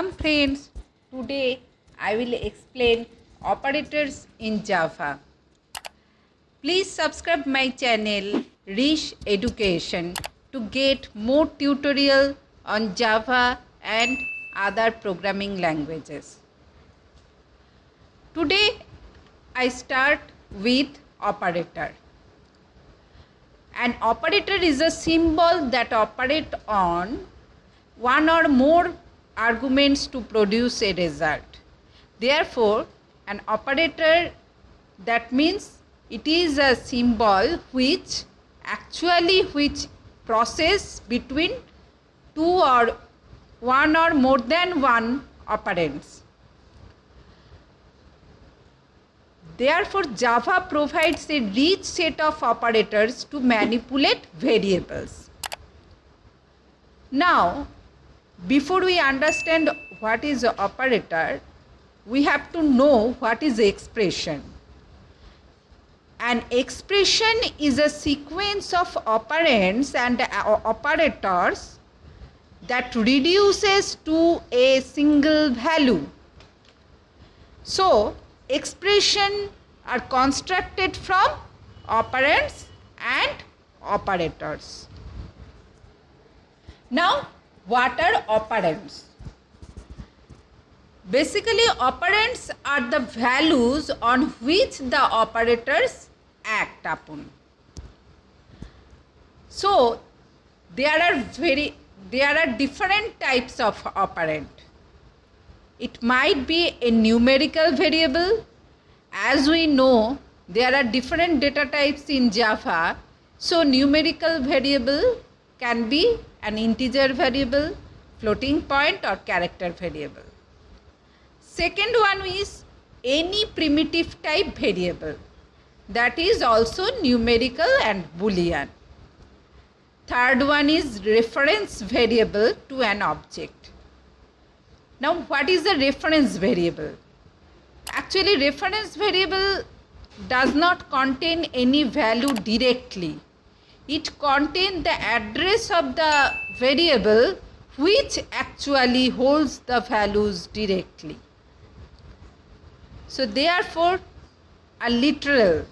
Welcome friends. Today I will explain operators in Java. Please subscribe my channel Rich Education to get more tutorial on Java and other programming languages. Today I start with operator. An operator is a symbol that operates on one or more arguments to produce a result. Therefore, an operator, that means it is a symbol which process between two or one or more than one operands. Therefore, Java provides a rich set of operators to manipulate variables. Now, before we understand what is an operator, we have to know what is expression. An expression is a sequence of operands and operators that reduces to a single value. So, expression are constructed from operands and operators. Now, what are operands? Basically, operands are the values on which the operators act upon. So, there are different types of operand. It might be a numerical variable. As we know, there are different data types in Java. So, numerical variable can be an integer variable, floating point or character variable. Second one is any primitive type variable, that is also numerical and boolean. Third one is reference variable to an object. Now, what is the reference variable? Actually, reference variable does not contain any value directly. It contains the address of the variable which actually holds the values directly. So, therefore, a literal,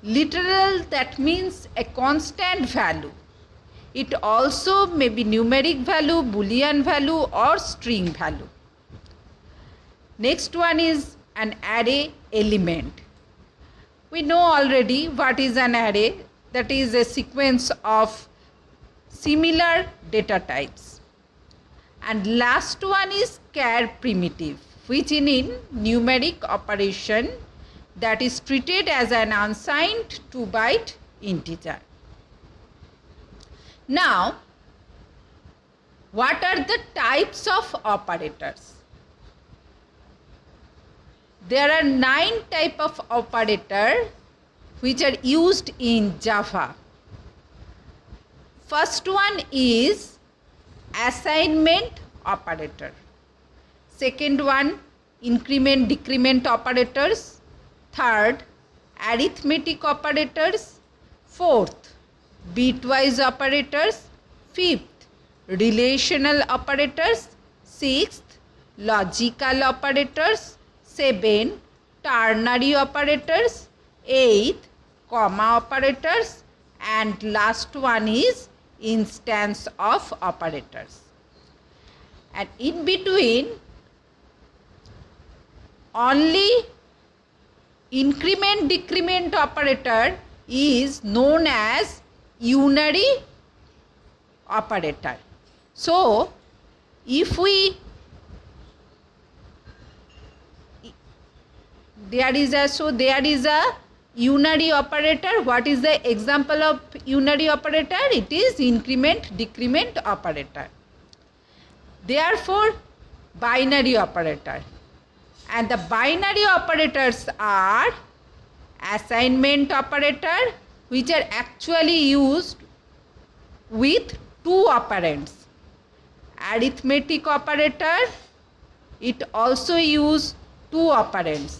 that means a constant value. It also may be numeric value, boolean value or string value. Next one is an array element. We know already what is an array. That is a sequence of similar data types. And last one is char primitive, which in numeric operation that is treated as an unsigned 2-byte integer. Now, what are the types of operators? There are 9 types of operators which are used in Java. First one is assignment operator. Second one, increment decrement operators. Third, arithmetic operators. Fourth, bitwise operators. Fifth, relational operators. Sixth, logical operators. 7, ternary operators. 8, comma operators, and last one is instance of operators. And in between, only increment decrement operator is known as unary operator. So, there is a unary operator. What is the example of unary operator? It is increment decrement operator. Therefore, binary operator. And the binary operators are assignment operator, which are actually used with 2 operands. Arithmetic operator, it also uses 2 operands.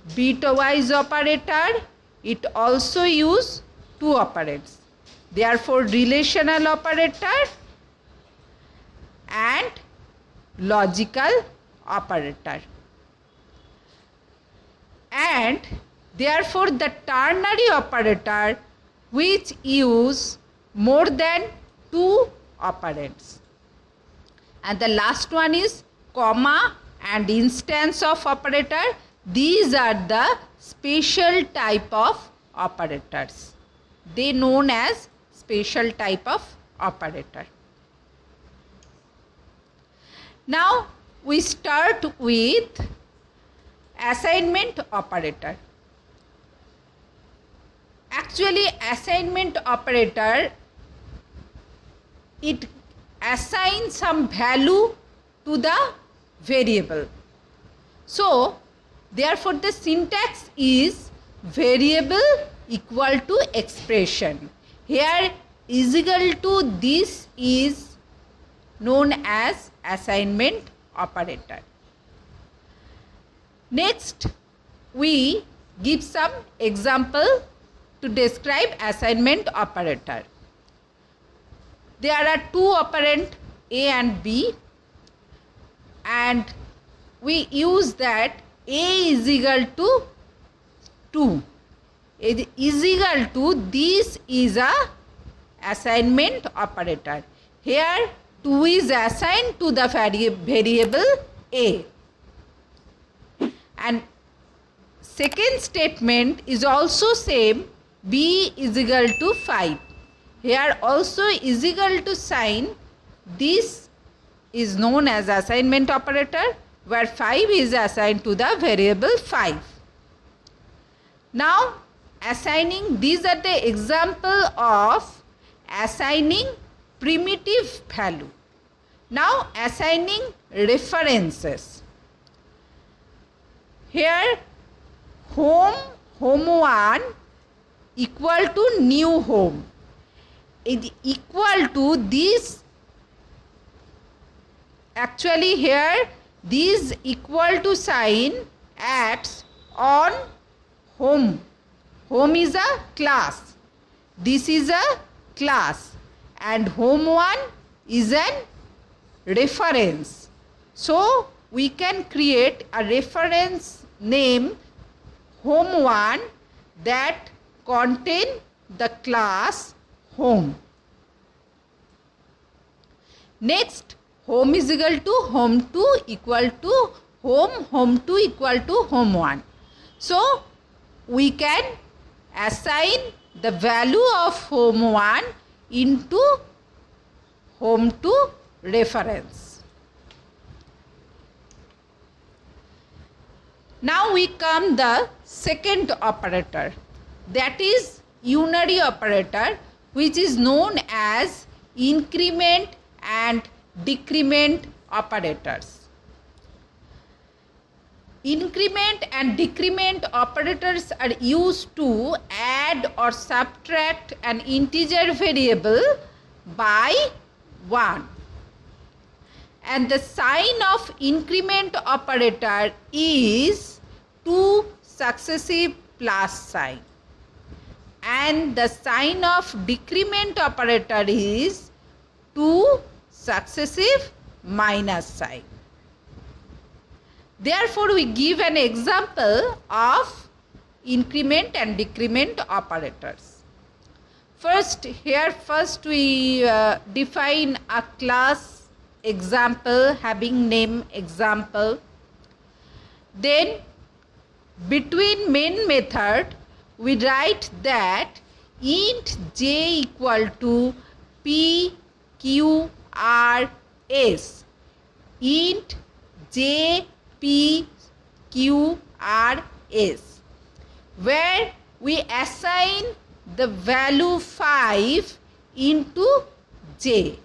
Bitwise operator, it also uses 2 operands. Therefore, relational operator and logical operator. And therefore the ternary operator which use more than two operands. And the last one is comma and instance of operator. These are the special type of operators. They known as special type of operator. Now we start with assignment operator. Actually, assignment operator, it assigns some value to the variable. So therefore the syntax is variable equal to expression. Here is equal to this is known as assignment operator. Next, we give some example to describe assignment operator. There are two operand A and B, and we use that A is equal to 2. It is equal to this is a assignment operator. Here 2 is assigned to the variable A. And second statement is also same, B is equal to 5. Here also is equal to sign. This is known as assignment operator, where 5 is assigned to the variable 5. Now assigning, these are the example of assigning primitive value. Now assigning references. Here home 1 equal to new home is equal to this. Actually here this equal to sign acts on home. Home is a class. This is a class and home 1 is an reference. So we can create a reference name home 1 that contain the class home. Next, home is equal to home 2 equal to home 2 equal to home 1. So we can assign the value of home 1 into home 2 reference. Now we come the second operator, that is unary operator, which is known as increment and decrement operators. Increment and decrement operators are used to add or subtract an integer variable by 1. And the sign of increment operator is 2 successive plus sign. And the sign of decrement operator is 2 successive minus sign. Therefore, we give an example of increment and decrement operators. First we define a class example having name example. Then between main method we write that int j equal to p q r s. Int j p q r s, where we assign the value 5 into j.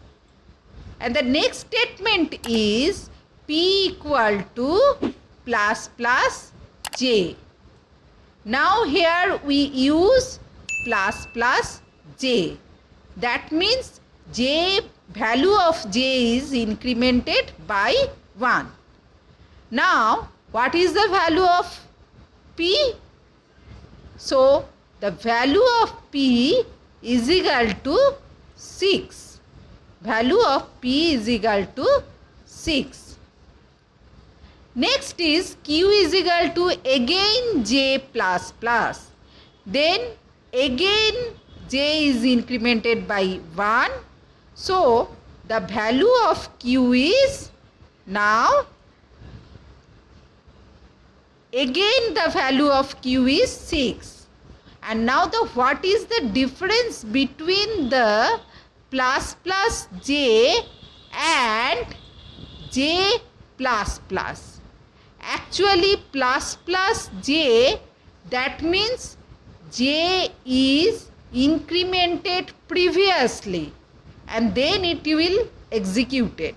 And the next statement is p equal to plus plus j. Now here we use plus plus j. That means j, value of j is incremented by 1. Now what is the value of p? So the value of p is equal to 6. Value of p is equal to 6. Next is q is equal to again j plus plus. Then again j is incremented by 1. So the value of q is now again the value of q is 6. And now what is the difference between the plus plus j and j plus plus? Actually plus plus j, that means j is incremented previously and then it will execute it.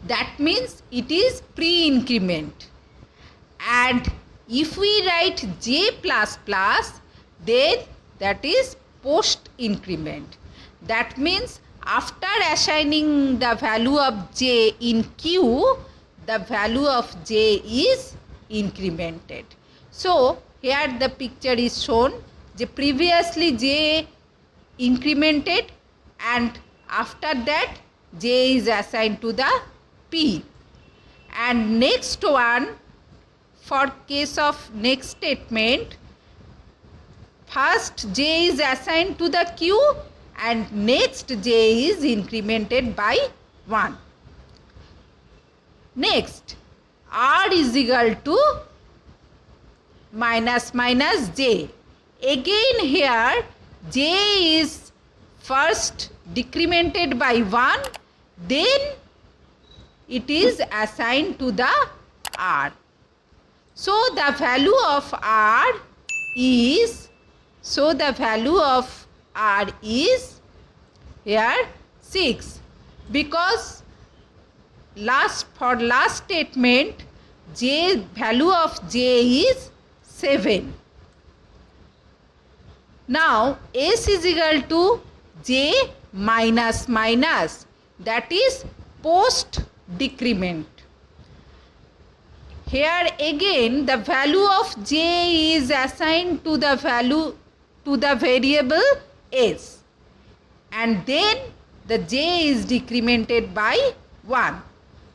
That means it is pre-increment. And if we write j plus plus, then that is post increment. That means after assigning the value of j in q, the value of j is incremented. So here the picture is shown. The previously j incremented and after that j is assigned to the p. And next one, for case of next statement, first j is assigned to the q and next j is incremented by 1. Next, r is equal to minus minus j. Again here j is first decremented by 1, then it is assigned to the r. So the value of r is, here 6, because for last statement value of j is 7. Now s is equal to j minus minus, that is post decrement. Here again the value of j is assigned to the variable s, and then the j is decremented by 1.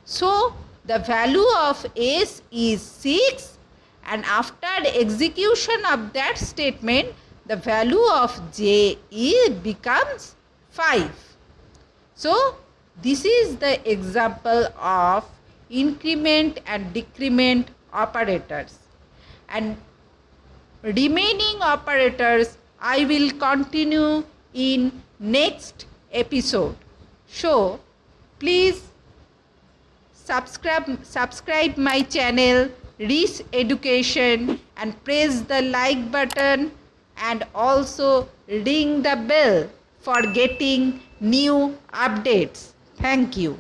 So the value of s is 6, and after execution of that statement the value of j becomes 5. So this is the example of increment and decrement operators, and remaining operators I will continue in next episode. So please subscribe my channel Rish Education and press the like button and also ring the bell for getting new updates. Thank you.